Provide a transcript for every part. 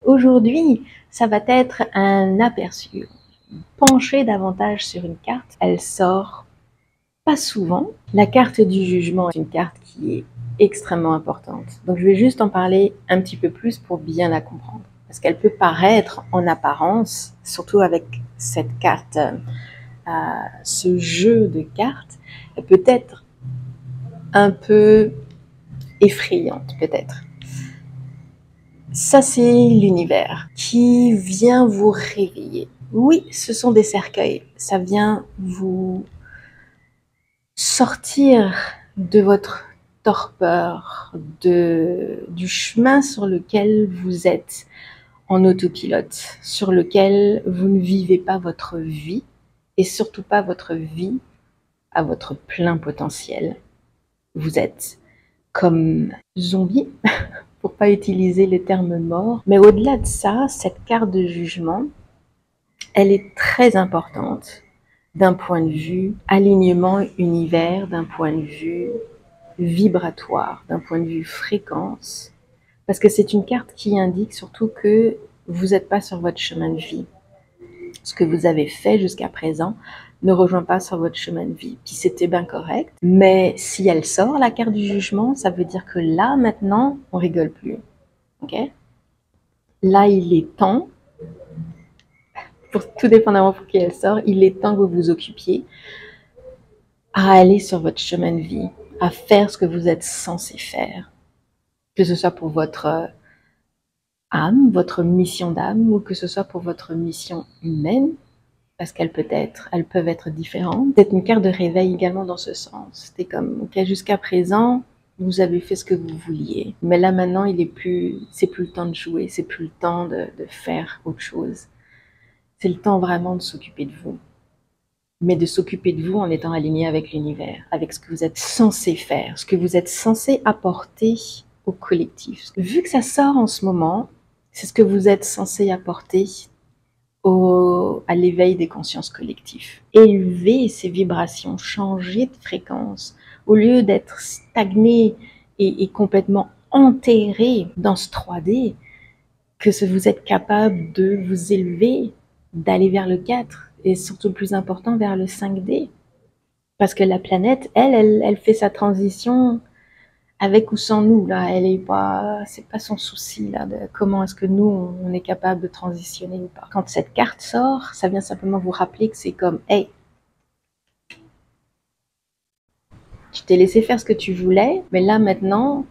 Aujourd'hui, ça va être un aperçu. Pencher davantage sur une carte, elle sort pas souvent. La carte du jugement est une carte qui est extrêmement importante. Donc je vais juste en parler un petit peu plus pour bien la comprendre. Parce qu'elle peut paraître en apparence, surtout avec cette carte, ce jeu de cartes, elle peut être un peu effrayante peut-être. Ça, c'est l'univers qui vient vous réveiller. Oui, ce sont des cercueils. Ça vient vous sortir de votre torpeur, du chemin sur lequel vous êtes en autopilote, sur lequel vous ne vivez pas votre vie et surtout pas votre vie à votre plein potentiel. Vous êtes comme zombie, pour pas utiliser le terme mort. Mais au-delà de ça, cette carte de jugement, elle est très importante d'un point de vue alignement univers, d'un point de vue vibratoire, d'un point de vue fréquence, parce que c'est une carte qui indique surtout que vous n'êtes pas sur votre chemin de vie. Ce que vous avez fait jusqu'à présent ne rejoint pas sur votre chemin de vie. Puis c'était bien correct, mais si elle sort, la carte du jugement, ça veut dire que là, maintenant, on rigole plus. Ok? Là, il est temps, tout dépendamment pour qui elle sort, il est temps que vous vous occupiez à aller sur votre chemin de vie, à faire ce que vous êtes censé faire. Que ce soit pour votre âme, votre mission d'âme, ou que ce soit pour votre mission humaine, parce elles peuvent être différentes. C'est une carte de réveil également dans ce sens. C'était comme, ok, jusqu'à présent, vous avez fait ce que vous vouliez, mais là maintenant, c'est plus le temps de jouer, c'est plus le temps de faire autre chose. C'est le temps vraiment de s'occuper de vous. Mais de s'occuper de vous en étant aligné avec l'univers, avec ce que vous êtes censé faire, ce que vous êtes censé apporter au collectif. Vu que ça sort en ce moment, c'est ce que vous êtes censé apporter à l'éveil des consciences collectives. Élever ces vibrations, changer de fréquence, au lieu d'être stagné et complètement enterré dans ce 3D, que vous êtes capable de vous élever, d'aller vers le 4 et surtout le plus important vers le 5D. Parce que la planète, elle fait sa transition avec ou sans nous, là. C'est pas son souci, là, de comment est-ce que nous, on est capable de transitionner ou pas. Quand cette carte sort, ça vient simplement vous rappeler que c'est comme, hey, tu t'es laissé faire ce que tu voulais, mais là, maintenant,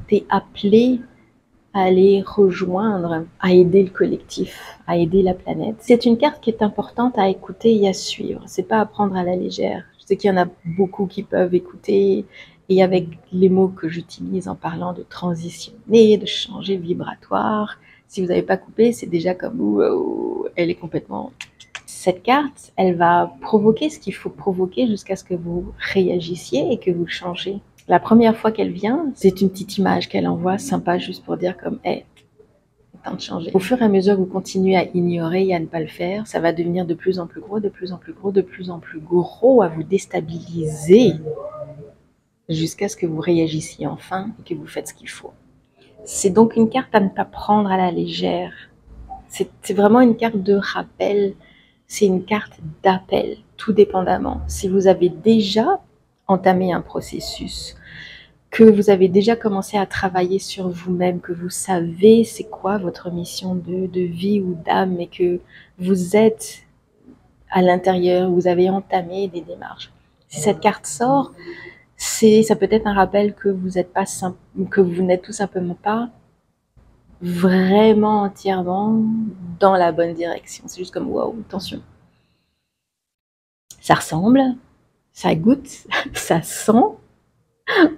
t'es appelé à aller rejoindre, à aider le collectif, à aider la planète. C'est une carte qui est importante à écouter et à suivre. C'est pas à prendre à la légère. Je sais qu'il y en a beaucoup qui peuvent écouter et avec les mots que j'utilise en parlant de transitionner, de changer vibratoire. Si vous n'avez pas coupé, c'est déjà comme wow, elle est complètement. Cette carte, elle va provoquer ce qu'il faut provoquer jusqu'à ce que vous réagissiez et que vous changez. La première fois qu'elle vient, c'est une petite image qu'elle envoie, sympa, juste pour dire comme, hey, temps de changer. Au fur et à mesure que vous continuez à ignorer et à ne pas le faire, ça va devenir de plus en plus gros, de plus en plus gros, de plus en plus gros, à vous déstabiliser jusqu'à ce que vous réagissiez enfin et que vous faites ce qu'il faut. C'est donc une carte à ne pas prendre à la légère. C'est vraiment une carte de rappel, c'est une carte d'appel, tout dépendamment. Si vous avez déjà entamé un processus, que vous avez déjà commencé à travailler sur vous-même, que vous savez c'est quoi votre mission de vie ou d'âme et que vous êtes à l'intérieur, vous avez entamé des démarches. Si cette carte sort, ça peut être un rappel que que vous n'êtes tout simplement pas vraiment entièrement dans la bonne direction. C'est juste comme waouh, attention. Ça ressemble, ça goûte, ça sent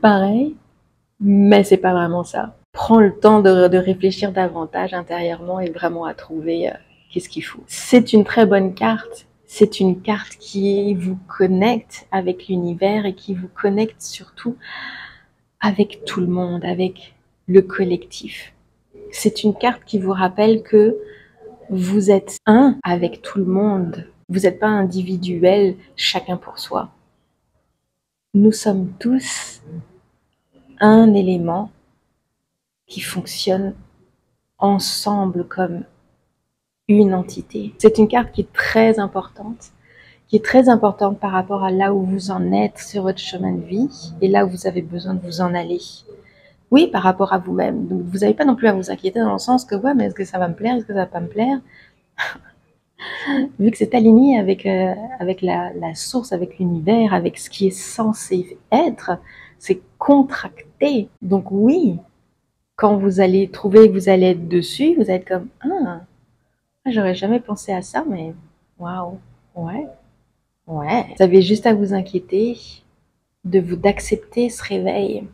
pareil, mais c'est pas vraiment ça. Prends le temps de réfléchir davantage intérieurement et vraiment à trouver qu'est-ce qu'il faut. C'est une très bonne carte. C'est une carte qui vous connecte avec l'univers et qui vous connecte surtout avec tout le monde, avec le collectif. C'est une carte qui vous rappelle que vous êtes un avec tout le monde. Vous n'êtes pas individuel, chacun pour soi. Nous sommes tous un élément qui fonctionne ensemble comme une entité. C'est une carte qui est très importante par rapport à là où vous en êtes sur votre chemin de vie et là où vous avez besoin de vous en aller. Oui, par rapport à vous-même. Donc, vous n'avez pas non plus à vous inquiéter dans le sens que, ouais, mais est-ce que ça va me plaire, est-ce que ça va pas me plaire? Vu que c'est aligné avec, avec la source, avec l'univers, avec ce qui est censé être, c'est contracté. Donc oui, quand vous allez trouver que vous allez être dessus, vous allez être comme, ah, j'aurais jamais pensé à ça, mais waouh, ouais, ouais. Vous avez juste à vous inquiéter d'accepter ce réveil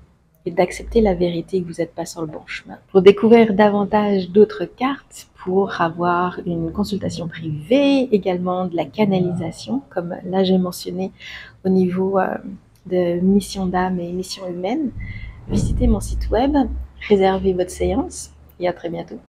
et d'accepter la vérité que vous n'êtes pas sur le bon chemin. Pour découvrir davantage d'autres cartes, pour avoir une consultation privée, également de la canalisation, comme là j'ai mentionné au niveau de mission d'âme et mission humaine, visitez mon site web, réservez votre séance et à très bientôt.